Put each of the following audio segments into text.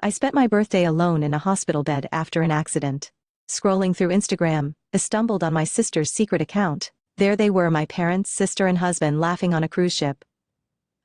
I spent my birthday alone in a hospital bed after an accident. Scrolling through Instagram, I stumbled on my sister's secret account. There they were, my parents, sister and husband laughing on a cruise ship.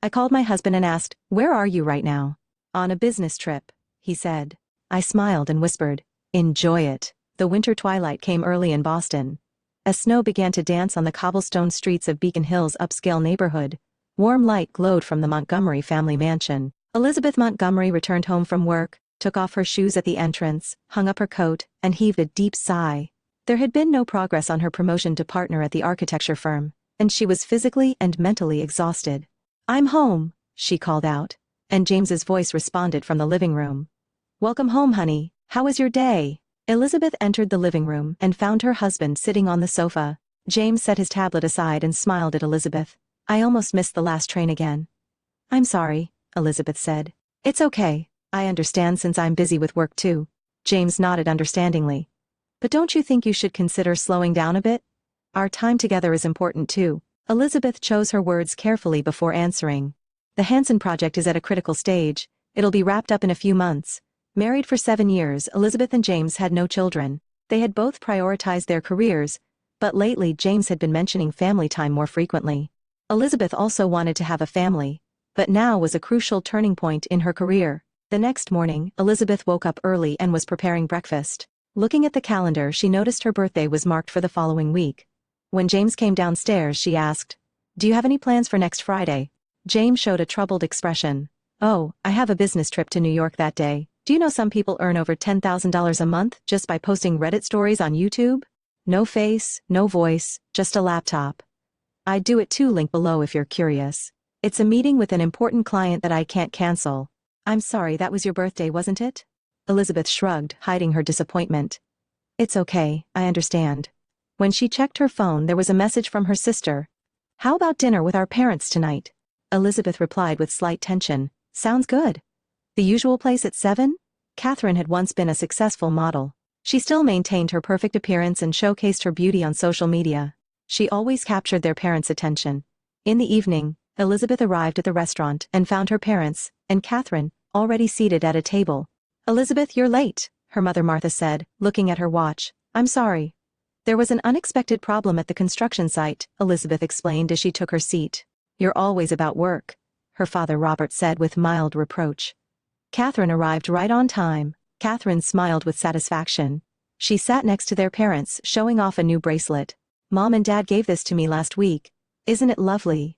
I called my husband and asked, "Where are you right now?" "On a business trip," he said. I smiled and whispered, "Enjoy it." The winter twilight came early in Boston. As snow began to dance on the cobblestone streets of Beacon Hill's upscale neighborhood, warm light glowed from the Montgomery family mansion. Elizabeth Montgomery returned home from work, took off her shoes at the entrance, hung up her coat, and heaved a deep sigh. There had been no progress on her promotion to partner at the architecture firm, and she was physically and mentally exhausted. "I'm home," she called out, and James's voice responded from the living room. "Welcome home, honey. How was your day?" Elizabeth entered the living room and found her husband sitting on the sofa. James set his tablet aside and smiled at Elizabeth. "I almost missed the last train again." "I'm sorry," Elizabeth said. "It's okay. I understand since I'm busy with work too." James nodded understandingly. "But don't you think you should consider slowing down a bit? Our time together is important too." Elizabeth chose her words carefully before answering. "The Hansen project is at a critical stage. It'll be wrapped up in a few months." Married for 7 years, Elizabeth and James had no children. They had both prioritized their careers, but lately James had been mentioning family time more frequently. Elizabeth also wanted to have a family, but now was a crucial turning point in her career. The next morning, Elizabeth woke up early and was preparing breakfast. Looking at the calendar, she noticed her birthday was marked for the following week. When James came downstairs, she asked, "Do you have any plans for next Friday?" James showed a troubled expression. "Oh, I have a business trip to New York that day. Do you know some people earn over $10,000 a month just by posting Reddit stories on YouTube? No face, no voice, just a laptop. I'd do it too, link below if you're curious. It's a meeting with an important client that I can't cancel." "I'm sorry, that was your birthday, wasn't it?" Elizabeth shrugged, hiding her disappointment. "It's okay, I understand." When she checked her phone, there was a message from her sister. "How about dinner with our parents tonight?" Elizabeth replied with slight tension, "Sounds good." The usual place at 7? Catherine had once been a successful model. She still maintained her perfect appearance and showcased her beauty on social media. She always captured their parents' attention. In the evening, Elizabeth arrived at the restaurant and found her parents, and Catherine, already seated at a table. "Elizabeth, you're late," her mother Martha said, looking at her watch. "I'm sorry." "There was an unexpected problem at the construction site," Elizabeth explained as she took her seat. "You're always about work," her father Robert said with mild reproach. Catherine arrived right on time. Catherine smiled with satisfaction. She sat next to their parents, showing off a new bracelet. "Mom and Dad gave this to me last week. Isn't it lovely?"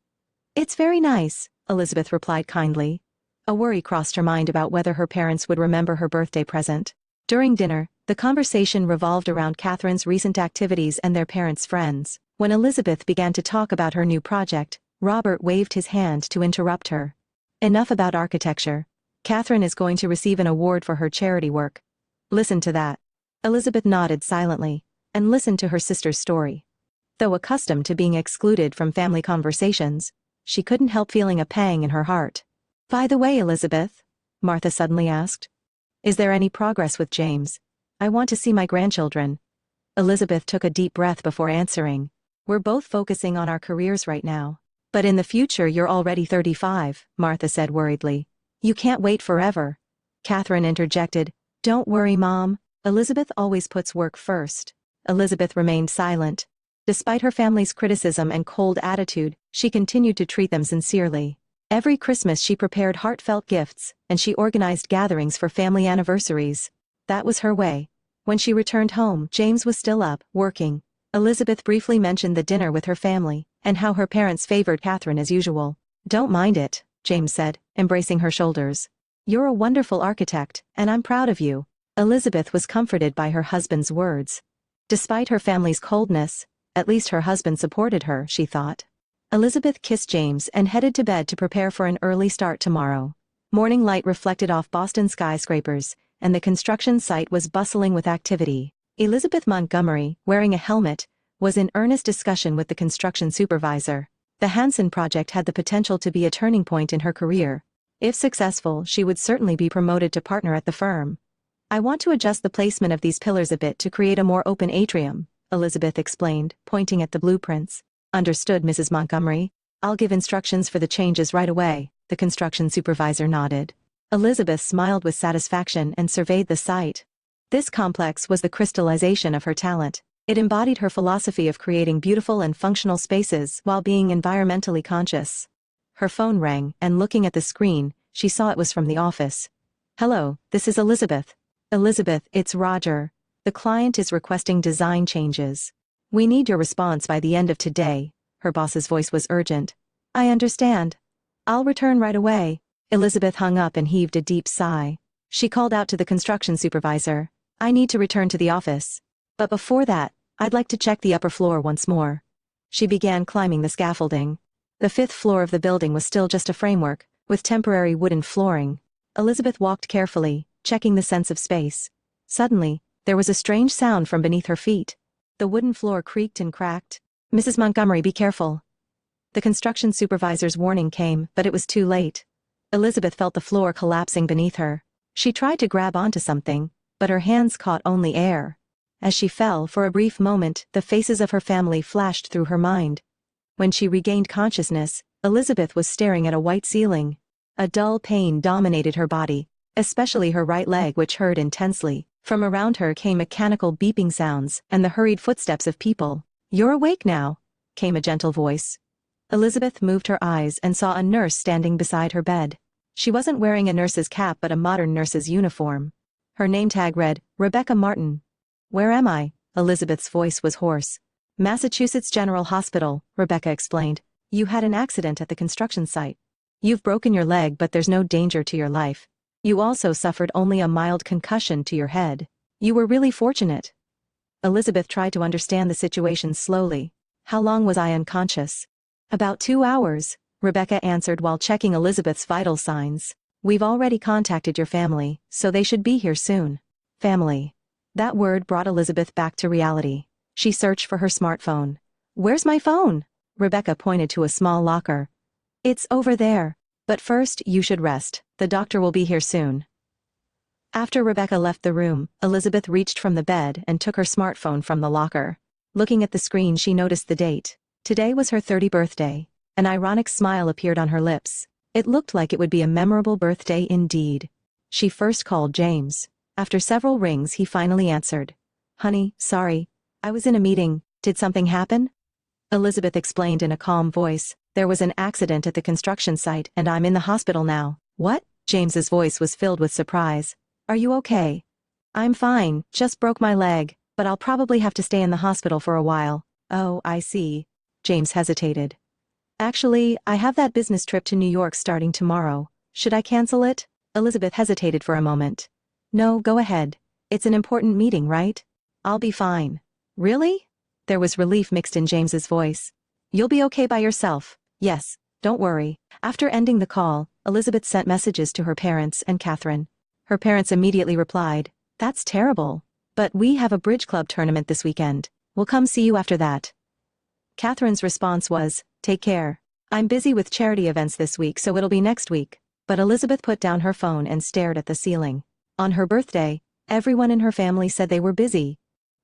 "It's very nice," Elizabeth replied kindly. A worry crossed her mind about whether her parents would remember her birthday present. During dinner, the conversation revolved around Catherine's recent activities and their parents' friends. When Elizabeth began to talk about her new project, Robert waved his hand to interrupt her. "Enough about architecture. Catherine is going to receive an award for her charity work. Listen to that." Elizabeth nodded silently, and listened to her sister's story. Though accustomed to being excluded from family conversations, she couldn't help feeling a pang in her heart. "By the way, Elizabeth," Martha suddenly asked, "is there any progress with James? I want to see my grandchildren." Elizabeth took a deep breath before answering. "We're both focusing on our careers right now. But in the future you're already 35, Martha said worriedly. "You can't wait forever." Catherine interjected, "Don't worry, Mom. Elizabeth always puts work first." Elizabeth remained silent. Despite her family's criticism and cold attitude, she continued to treat them sincerely. Every Christmas she prepared heartfelt gifts, and she organized gatherings for family anniversaries. That was her way. When she returned home, James was still up, working. Elizabeth briefly mentioned the dinner with her family, and how her parents favored Catherine as usual. "Don't mind it," James said, embracing her shoulders. "You're a wonderful architect, and I'm proud of you." Elizabeth was comforted by her husband's words. Despite her family's coldness, at least her husband supported her, she thought. Elizabeth kissed James and headed to bed to prepare for an early start tomorrow. Morning light reflected off Boston skyscrapers, and the construction site was bustling with activity. Elizabeth Montgomery, wearing a helmet, was in earnest discussion with the construction supervisor. The Hansen project had the potential to be a turning point in her career. If successful, she would certainly be promoted to partner at the firm. "I want to adjust the placement of these pillars a bit to create a more open atrium," Elizabeth explained, pointing at the blueprints. "Understood, Mrs. Montgomery. I'll give instructions for the changes right away," the construction supervisor nodded. Elizabeth smiled with satisfaction and surveyed the site. This complex was the crystallization of her talent. It embodied her philosophy of creating beautiful and functional spaces while being environmentally conscious. Her phone rang, and looking at the screen, she saw it was from the office. "Hello, this is Elizabeth." "Elizabeth, it's Roger. The client is requesting design changes. We need your response by the end of today." Her boss's voice was urgent. "I understand. I'll return right away." Elizabeth hung up and heaved a deep sigh. She called out to the construction supervisor. "I need to return to the office. But before that, I'd like to check the upper floor once more." She began climbing the scaffolding. The 5th floor of the building was still just a framework, with temporary wooden flooring. Elizabeth walked carefully, checking the sense of space. Suddenly, there was a strange sound from beneath her feet. The wooden floor creaked and cracked. "Mrs. Montgomery, be careful." The construction supervisor's warning came, but it was too late. Elizabeth felt the floor collapsing beneath her. She tried to grab onto something, but her hands caught only air. As she fell, for a brief moment, the faces of her family flashed through her mind. When she regained consciousness, Elizabeth was staring at a white ceiling. A dull pain dominated her body, especially her right leg, which hurt intensely. From around her came mechanical beeping sounds and the hurried footsteps of people. "You're awake now," came a gentle voice. Elizabeth moved her eyes and saw a nurse standing beside her bed. She wasn't wearing a nurse's cap but a modern nurse's uniform. Her name tag read, Rebecca Martin. "Where am I?" Elizabeth's voice was hoarse. "Massachusetts General Hospital," Rebecca explained. "You had an accident at the construction site. You've broken your leg, but there's no danger to your life. You also suffered only a mild concussion to your head. You were really fortunate." Elizabeth tried to understand the situation slowly. "How long was I unconscious?" "About 2 hours," Rebecca answered while checking Elizabeth's vital signs. "We've already contacted your family, so they should be here soon." Family. That word brought Elizabeth back to reality. She searched for her smartphone. "Where's my phone?" Rebecca pointed to a small locker. "It's over there. But first, you should rest. The doctor will be here soon." After Rebecca left the room, Elizabeth reached from the bed and took her smartphone from the locker. Looking at the screen, she noticed the date. Today was her 30th birthday. An ironic smile appeared on her lips. It looked like it would be a memorable birthday indeed. She first called James. After several rings, he finally answered. "Honey, sorry. I was in a meeting. Did something happen?" Elizabeth explained in a calm voice. "There was an accident at the construction site and I'm in the hospital now." "What?" James's voice was filled with surprise. "Are you okay?" "I'm fine, just broke my leg, but I'll probably have to stay in the hospital for a while." "Oh, I see." James hesitated. "Actually, I have that business trip to New York starting tomorrow. Should I cancel it?" Elizabeth hesitated for a moment. "No, go ahead. It's an important meeting, right? I'll be fine." "Really?" There was relief mixed in James's voice. "You'll be okay by yourself." "Yes, don't worry." After ending the call, Elizabeth sent messages to her parents and Catherine. Her parents immediately replied, "That's terrible. But we have a bridge club tournament this weekend. We'll come see you after that." Catherine's response was, "Take care. I'm busy with charity events this week, so it'll be next week." But Elizabeth put down her phone and stared at the ceiling. On her birthday, everyone in her family said they were busy.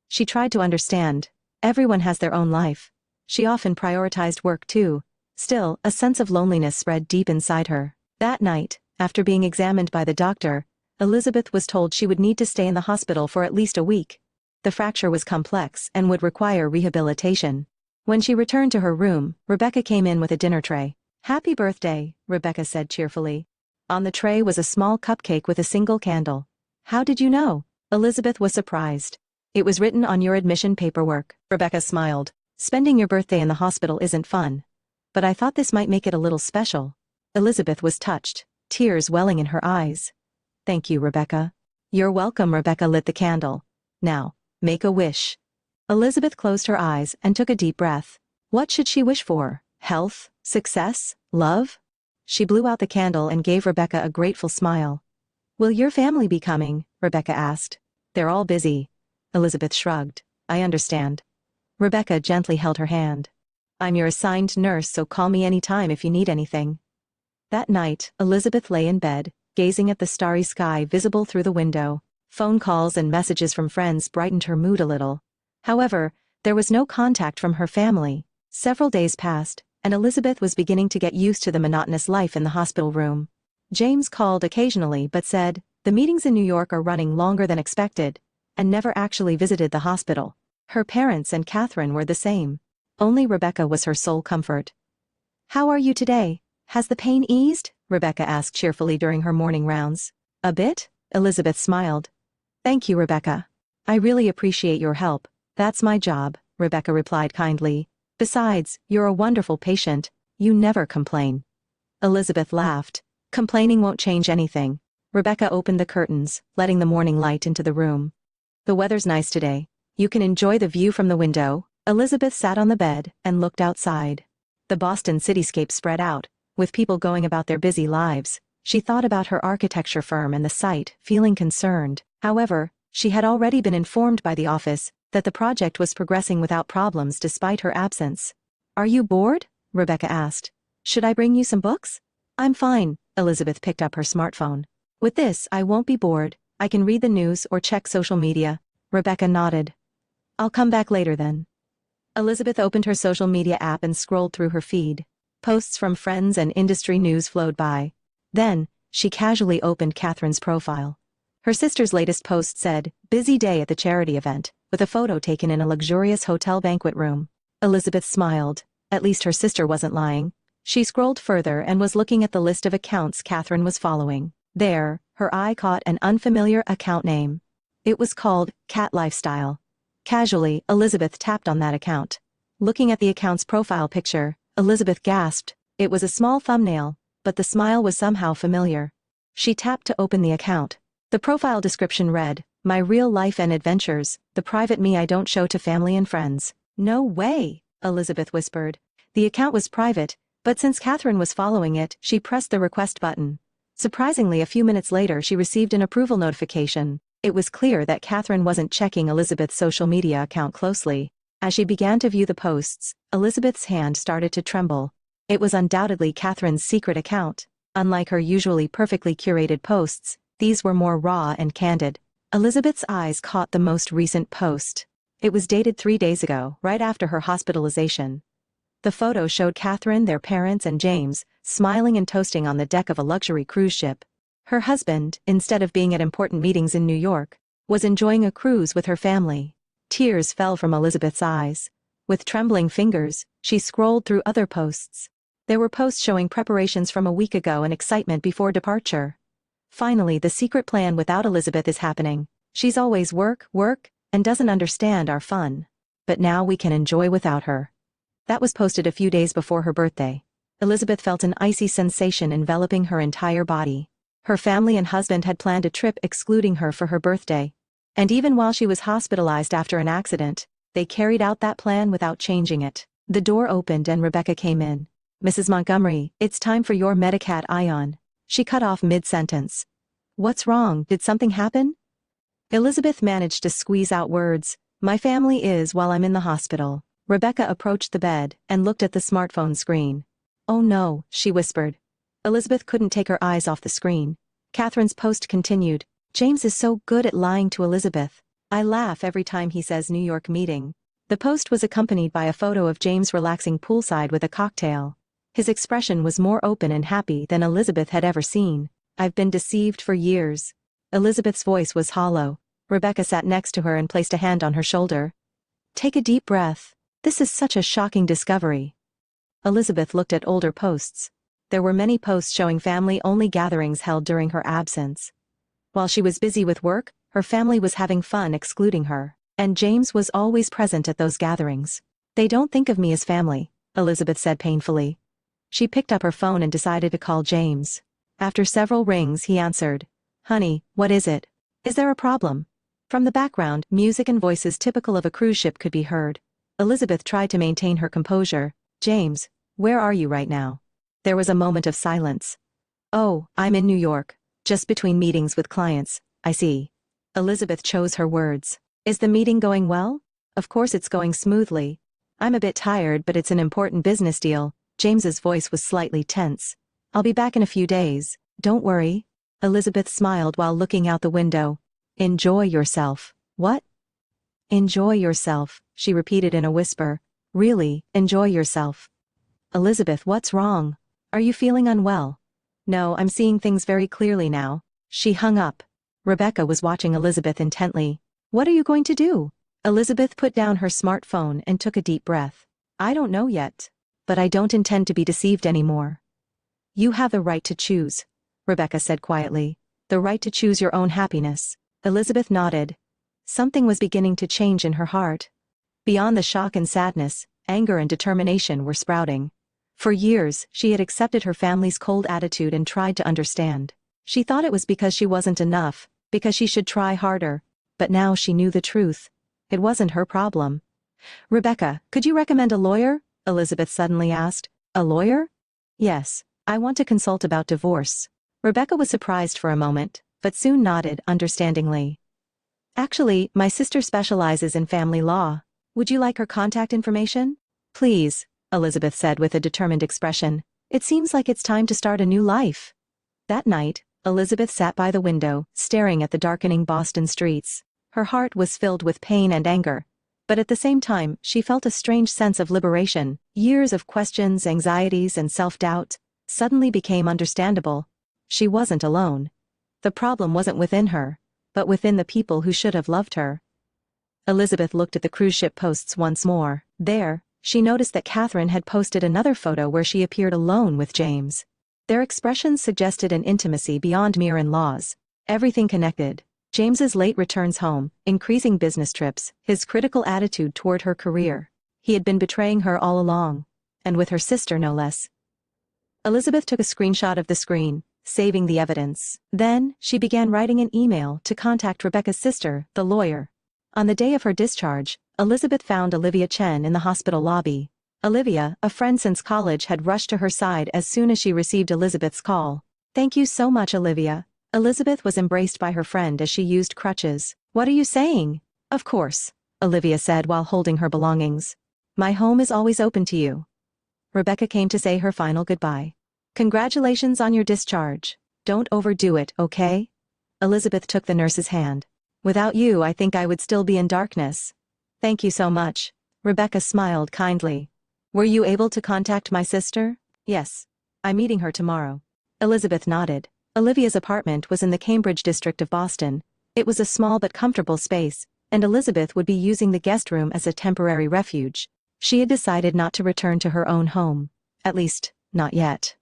She tried to understand. Everyone has their own life. She often prioritized work too. Still, a sense of loneliness spread deep inside her. That night, after being examined by the doctor, Elizabeth was told she would need to stay in the hospital for at least a week. The fracture was complex and would require rehabilitation. When she returned to her room, Rebecca came in with a dinner tray. "Happy birthday," Rebecca said cheerfully. On the tray was a small cupcake with a single candle. "How did you know?" Elizabeth was surprised. "It was written on your admission paperwork." Rebecca smiled. "Spending your birthday in the hospital isn't fun. But I thought this might make it a little special." Elizabeth was touched, tears welling in her eyes. "Thank you, Rebecca." "You're welcome." Rebecca lit the candle. "Now, make a wish." Elizabeth closed her eyes and took a deep breath. What should she wish for? Health? Success? Love? She blew out the candle and gave Rebecca a grateful smile. "Will your family be coming?" Rebecca asked. "They're all busy." Elizabeth shrugged. "I understand." Rebecca gently held her hand. "I'm your assigned nurse, so call me any time if you need anything." That night, Elizabeth lay in bed, gazing at the starry sky visible through the window. Phone calls and messages from friends brightened her mood a little. However, there was no contact from her family. Several days passed, and Elizabeth was beginning to get used to the monotonous life in the hospital room. James called occasionally but said, the meetings in New York are running longer than expected, and never actually visited the hospital. Her parents and Catherine were the same. Only Rebecca was her sole comfort. How are you today? Has the pain eased? Rebecca asked cheerfully during her morning rounds. A bit? Elizabeth smiled. Thank you, Rebecca. I really appreciate your help. That's my job, Rebecca replied kindly. Besides, you're a wonderful patient. You never complain. Elizabeth laughed. Complaining won't change anything. Rebecca opened the curtains, letting the morning light into the room. The weather's nice today. You can enjoy the view from the window. Elizabeth sat on the bed and looked outside. The Boston cityscape spread out, with people going about their busy lives. She thought about her architecture firm and the site, feeling concerned. However, she had already been informed by the office that the project was progressing without problems despite her absence. Are you bored? Rebecca asked. Should I bring you some books? I'm fine. Elizabeth picked up her smartphone. With this, I won't be bored. I can read the news or check social media. Rebecca nodded. I'll come back later then. Elizabeth opened her social media app and scrolled through her feed. Posts from friends and industry news flowed by. Then, she casually opened Catherine's profile. Her sister's latest post said, busy day at the charity event, with a photo taken in a luxurious hotel banquet room. Elizabeth smiled. At least her sister wasn't lying. She scrolled further and was looking at the list of accounts Catherine was following. There, her eye caught an unfamiliar account name. It was called Cat Lifestyle. Casually, Elizabeth tapped on that account. Looking at the account's profile picture, Elizabeth gasped. It was a small thumbnail, but the smile was somehow familiar. She tapped to open the account. The profile description read, My real life and adventures, the private me I don't show to family and friends. No way, Elizabeth whispered. The account was private, but since Catherine was following it, she pressed the request button. Surprisingly, a few minutes later she received an approval notification. It was clear that Catherine wasn't checking Elizabeth's social media account closely. As she began to view the posts, Elizabeth's hand started to tremble. It was undoubtedly Catherine's secret account. Unlike her usually perfectly curated posts, these were more raw and candid. Elizabeth's eyes caught the most recent post. It was dated 3 days ago, right after her hospitalization. The photo showed Catherine, their parents, and James, smiling and toasting on the deck of a luxury cruise ship. Her husband, instead of being at important meetings in New York, was enjoying a cruise with her family. Tears fell from Elizabeth's eyes. With trembling fingers, she scrolled through other posts. There were posts showing preparations from a week ago and excitement before departure. Finally, the secret plan without Elizabeth is happening. She's always work, and doesn't understand our fun. But now we can enjoy without her. That was posted a few days before her birthday. Elizabeth felt an icy sensation enveloping her entire body. Her family and husband had planned a trip excluding her for her birthday. And even while she was hospitalized after an accident, they carried out that plan without changing it. The door opened and Rebecca came in. Mrs. Montgomery, it's time for your Medicat Ion. She cut off mid-sentence. What's wrong? Did something happen? Elizabeth managed to squeeze out words. My family is while I'm in the hospital. Rebecca approached the bed and looked at the smartphone screen. Oh no, she whispered. Elizabeth couldn't take her eyes off the screen. Catherine's post continued. James is so good at lying to Elizabeth. I laugh every time he says New York meeting. The post was accompanied by a photo of James relaxing poolside with a cocktail. His expression was more open and happy than Elizabeth had ever seen. I've been deceived for years. Elizabeth's voice was hollow. Rebecca sat next to her and placed a hand on her shoulder. Take a deep breath. This is such a shocking discovery. Elizabeth looked at older posts. There were many posts showing family-only gatherings held during her absence. While she was busy with work, her family was having fun excluding her, and James was always present at those gatherings. They don't think of me as family, Elizabeth said painfully. She picked up her phone and decided to call James. After several rings, he answered. Honey, what is it? Is there a problem? From the background, music and voices typical of a cruise ship could be heard. Elizabeth tried to maintain her composure. James, where are you right now? There was a moment of silence. Oh, I'm in New York. Just between meetings with clients, I see. Elizabeth chose her words. Is the meeting going well? Of course it's going smoothly. I'm a bit tired, but it's an important business deal. James's voice was slightly tense. I'll be back in a few days. Don't worry. Elizabeth smiled while looking out the window. Enjoy yourself. What? Enjoy yourself, she repeated in a whisper. Really, enjoy yourself. Elizabeth, what's wrong? Are you feeling unwell? No, I'm seeing things very clearly now. She hung up. Rebecca was watching Elizabeth intently. What are you going to do? Elizabeth put down her smartphone and took a deep breath. I don't know yet. But I don't intend to be deceived anymore. You have the right to choose, Rebecca said quietly. The right to choose your own happiness. Elizabeth nodded. Something was beginning to change in her heart. Beyond the shock and sadness, anger and determination were sprouting. For years, she had accepted her family's cold attitude and tried to understand. She thought it was because she wasn't enough, because she should try harder. But now she knew the truth. It wasn't her problem. Rebecca, could you recommend a lawyer? Elizabeth suddenly asked. A lawyer? Yes, I want to consult about divorce. Rebecca was surprised for a moment, but soon nodded understandingly. Actually, my sister specializes in family law. Would you like her contact information? Please, Elizabeth said with a determined expression. It seems like it's time to start a new life. That night, Elizabeth sat by the window, staring at the darkening Boston streets. Her heart was filled with pain and anger. But at the same time, she felt a strange sense of liberation. Years of questions, anxieties, and self-doubt suddenly became understandable. She wasn't alone. The problem wasn't within her, but within the people who should have loved her. Elizabeth looked at the cruise ship posts once more. There, she noticed that Catherine had posted another photo where she appeared alone with James. Their expressions suggested an intimacy beyond mere in-laws. Everything connected. James's late returns home, increasing business trips, his critical attitude toward her career. He had been betraying her all along. And with her sister no less. Elizabeth took a screenshot of the screen, saving the evidence. Then, she began writing an email to contact Rebecca's sister, the lawyer. On the day of her discharge, Elizabeth found Olivia Chen in the hospital lobby. Olivia, a friend since college, had rushed to her side as soon as she received Elizabeth's call. Thank you so much, Olivia. Elizabeth was embraced by her friend as she used crutches. What are you saying? Of course, Olivia said while holding her belongings. My home is always open to you. Rebecca came to say her final goodbye. Congratulations on your discharge. Don't overdo it, okay? Elizabeth took the nurse's hand. Without you, I think I would still be in darkness. Thank you so much. Rebecca smiled kindly. Were you able to contact my sister? Yes. I'm meeting her tomorrow. Elizabeth nodded. Olivia's apartment was in the Cambridge district of Boston. It was a small but comfortable space, and Elizabeth would be using the guest room as a temporary refuge. She had decided not to return to her own home. At least, not yet.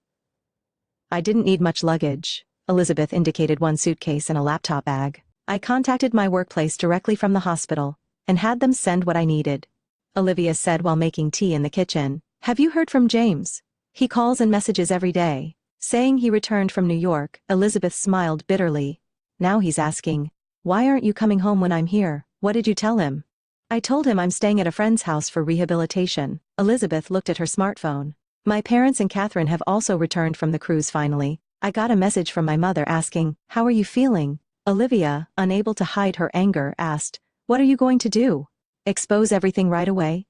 I didn't need much luggage. Elizabeth indicated one suitcase and a laptop bag. I contacted my workplace directly from the hospital, and had them send what I needed. Olivia said while making tea in the kitchen. Have you heard from James? He calls and messages every day. Saying he returned from New York, Elizabeth smiled bitterly. Now he's asking, why aren't you coming home when I'm here? What did you tell him? I told him I'm staying at a friend's house for rehabilitation. Elizabeth looked at her smartphone. My parents and Catherine have also returned from the cruise finally. I got a message from my mother asking, how are you feeling? Olivia, unable to hide her anger, asked, what are you going to do? Expose everything right away?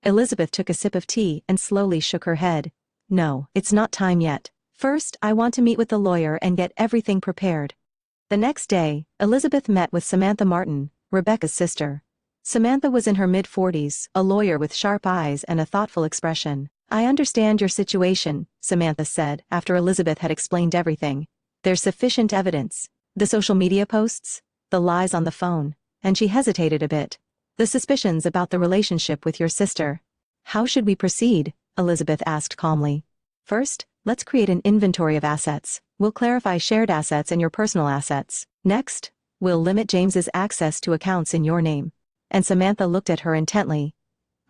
Elizabeth took a sip of tea and slowly shook her head. No, it's not time yet. First, I want to meet with the lawyer and get everything prepared. The next day, Elizabeth met with Samantha Martin, Rebecca's sister. Samantha was in her mid-40s, a lawyer with sharp eyes and a thoughtful expression. I understand your situation, Samantha said after Elizabeth had explained everything. There's sufficient evidence. The social media posts, the lies on the phone, and she hesitated a bit. The suspicions about the relationship with your sister. How should we proceed? Elizabeth asked calmly. First, let's create an inventory of assets. We'll clarify shared assets and your personal assets. Next, we'll limit James's access to accounts in your name. And Samantha looked at her intently.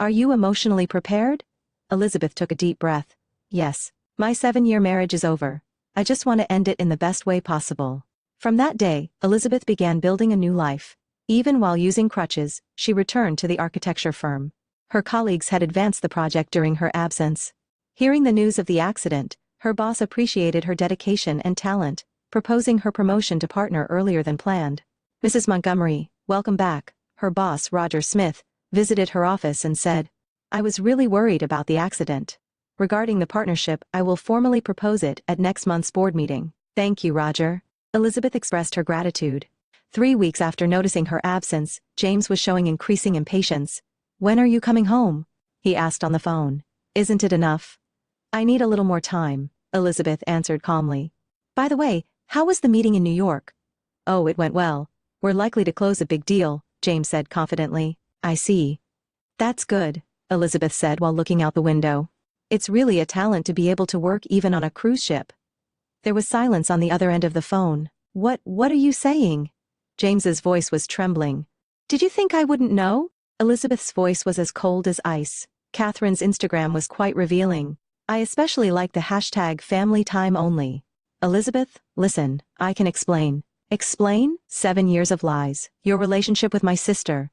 Are you emotionally prepared? Elizabeth took a deep breath. Yes. My 7-year marriage is over. I just want to end it in the best way possible. From that day, Elizabeth began building a new life. Even while using crutches, she returned to the architecture firm. Her colleagues had advanced the project during her absence. Hearing the news of the accident, her boss appreciated her dedication and talent, proposing her promotion to partner earlier than planned. Mrs. Montgomery, welcome back. Her boss, Roger Smith, visited her office and said, I was really worried about the accident. Regarding the partnership, I will formally propose it at next month's board meeting. Thank you, Roger. Elizabeth expressed her gratitude. 3 weeks after noticing her absence, James was showing increasing impatience. When are you coming home? He asked on the phone. Isn't it enough? I need a little more time, Elizabeth answered calmly. By the way, how was the meeting in New York? Oh, it went well. We're likely to close a big deal, James said confidently. I see. That's good, Elizabeth said while looking out the window. It's really a talent to be able to work even on a cruise ship. There was silence on the other end of the phone. What are you saying? James's voice was trembling. Did you think I wouldn't know? Elizabeth's voice was as cold as ice. Catherine's Instagram was quite revealing. I especially like the hashtag #FamilyTimeOnly. Elizabeth, listen, I can explain. Explain? 7 years of lies. Your relationship with my sister.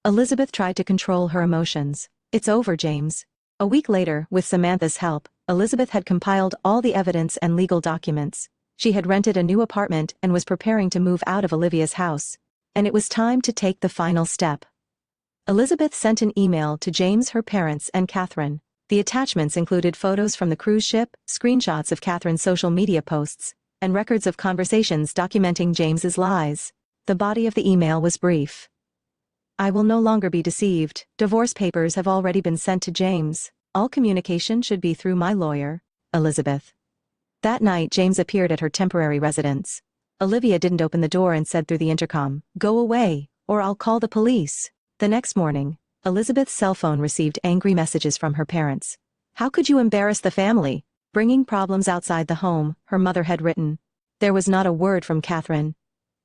Elizabeth tried to control her emotions. It's over, James. A week later, with Samantha's help, Elizabeth had compiled all the evidence and legal documents. She had rented a new apartment and was preparing to move out of Olivia's house. And it was time to take the final step. Elizabeth sent an email to James, her parents, and Catherine. The attachments included photos from the cruise ship, screenshots of Catherine's social media posts, and records of conversations documenting James's lies. The body of the email was brief. I will no longer be deceived. Divorce papers have already been sent to James. All communication should be through my lawyer, Elizabeth. That night James appeared at her temporary residence. Olivia didn't open the door and said through the intercom, "Go away, or I'll call the police." The next morning, Elizabeth's cell phone received angry messages from her parents. How could you embarrass the family? Bringing problems outside the home, her mother had written. There was not a word from Catherine.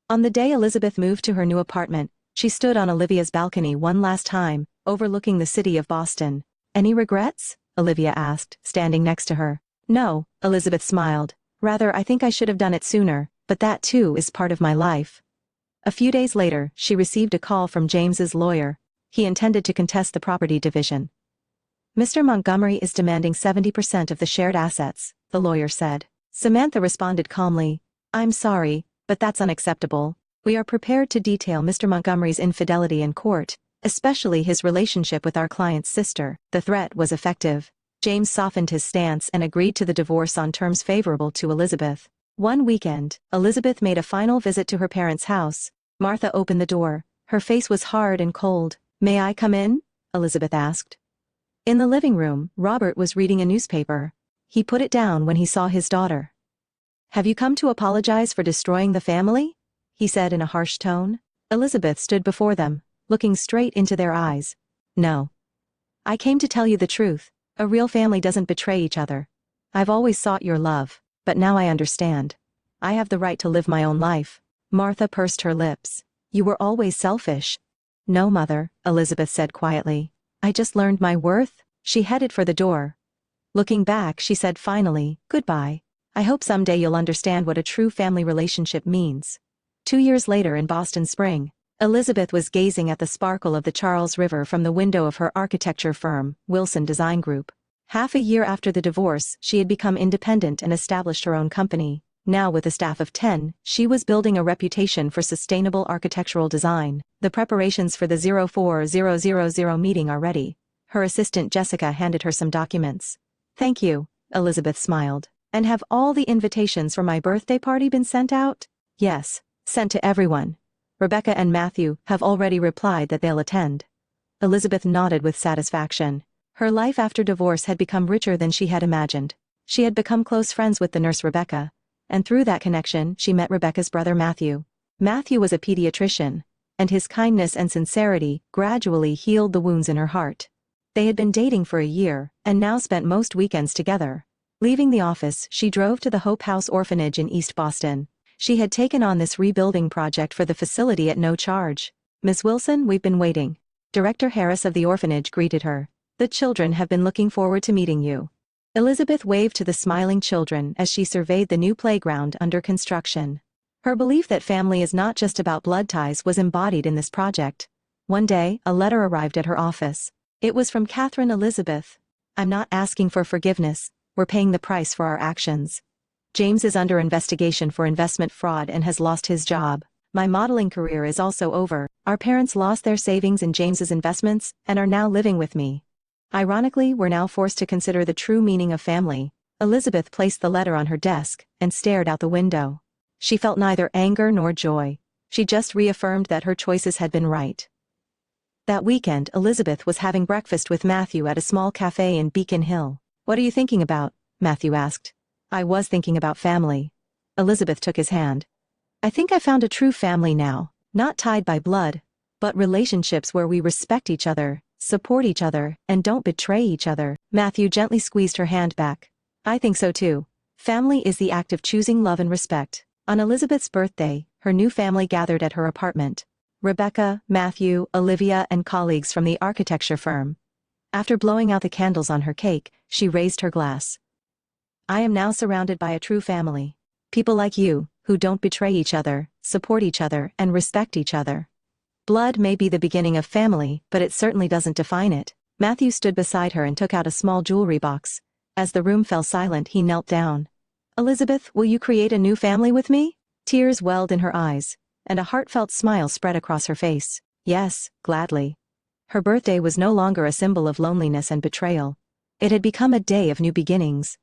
On the day Elizabeth moved to her new apartment, she stood on Olivia's balcony one last time, overlooking the city of Boston. Any regrets? Olivia asked, standing next to her. No, Elizabeth smiled. Rather, I think I should have done it sooner, but that too is part of my life. A few days later, she received a call from James's lawyer. He intended to contest the property division. Mr. Montgomery is demanding 70% of the shared assets, the lawyer said. Samantha responded calmly, I'm sorry, but that's unacceptable. We are prepared to detail Mr. Montgomery's infidelity in court, especially his relationship with our client's sister. The threat was effective. James softened his stance and agreed to the divorce on terms favorable to Elizabeth. One weekend, Elizabeth made a final visit to her parents' house. Martha opened the door. Her face was hard and cold. May I come in? Elizabeth asked. In the living room, Robert was reading a newspaper. He put it down when he saw his daughter. Have you come to apologize for destroying the family? He said in a harsh tone. Elizabeth stood before them, looking straight into their eyes. No. I came to tell you the truth. A real family doesn't betray each other. I've always sought your love, but now I understand. I have the right to live my own life. Martha pursed her lips. You were always selfish. No, Mother, Elizabeth said quietly. I just learned my worth. She headed for the door. Looking back, she said finally, Goodbye. I hope someday you'll understand what a true family relationship means. 2 years later in Boston Spring, Elizabeth was gazing at the sparkle of the Charles River from the window of her architecture firm, Wilson Design Group. Half a year after the divorce, she had become independent and established her own company. Now with a staff of 10, she was building a reputation for sustainable architectural design. The preparations for the 04000 meeting are ready. Her assistant Jessica handed her some documents. Thank you, Elizabeth smiled. And have all the invitations for my birthday party been sent out? Yes, sent to everyone. Rebecca and Matthew have already replied that they'll attend. Elizabeth nodded with satisfaction. Her life after divorce had become richer than she had imagined. She had become close friends with the nurse Rebecca. And through that connection, she met Rebecca's brother Matthew. Matthew was a pediatrician, and his kindness and sincerity gradually healed the wounds in her heart. They had been dating for a year, and now spent most weekends together. Leaving the office, she drove to the Hope House Orphanage in East Boston. She had taken on this rebuilding project for the facility at no charge. Miss Wilson, we've been waiting. Director Harris of the orphanage greeted her. The children have been looking forward to meeting you. Elizabeth waved to the smiling children as she surveyed the new playground under construction. Her belief that family is not just about blood ties was embodied in this project. One day, a letter arrived at her office. It was from Catherine Elizabeth. I'm not asking for forgiveness, we're paying the price for our actions. James is under investigation for investment fraud and has lost his job. My modeling career is also over. Our parents lost their savings in James's investments and are now living with me. Ironically, we're now forced to consider the true meaning of family. Elizabeth placed the letter on her desk and stared out the window. She felt neither anger nor joy. She just reaffirmed that her choices had been right. That weekend, Elizabeth was having breakfast with Matthew at a small cafe in Beacon Hill. What are you thinking about? Matthew asked. I was thinking about family. Elizabeth took his hand. I think I found a true family now, not tied by blood, but relationships where we respect each other, support each other, and don't betray each other. Matthew gently squeezed her hand back. I think so too. Family is the act of choosing love and respect. On Elizabeth's birthday, her new family gathered at her apartment. Rebecca, Matthew, Olivia, and colleagues from the architecture firm. After blowing out the candles on her cake, she raised her glass. I am now surrounded by a true family. People like you, who don't betray each other, support each other, and respect each other. Blood may be the beginning of family, but it certainly doesn't define it. Matthew stood beside her and took out a small jewelry box. As the room fell silent, he knelt down. Elizabeth, will you create a new family with me? Tears welled in her eyes, and a heartfelt smile spread across her face. Yes, gladly. Her birthday was no longer a symbol of loneliness and betrayal. It had become a day of new beginnings.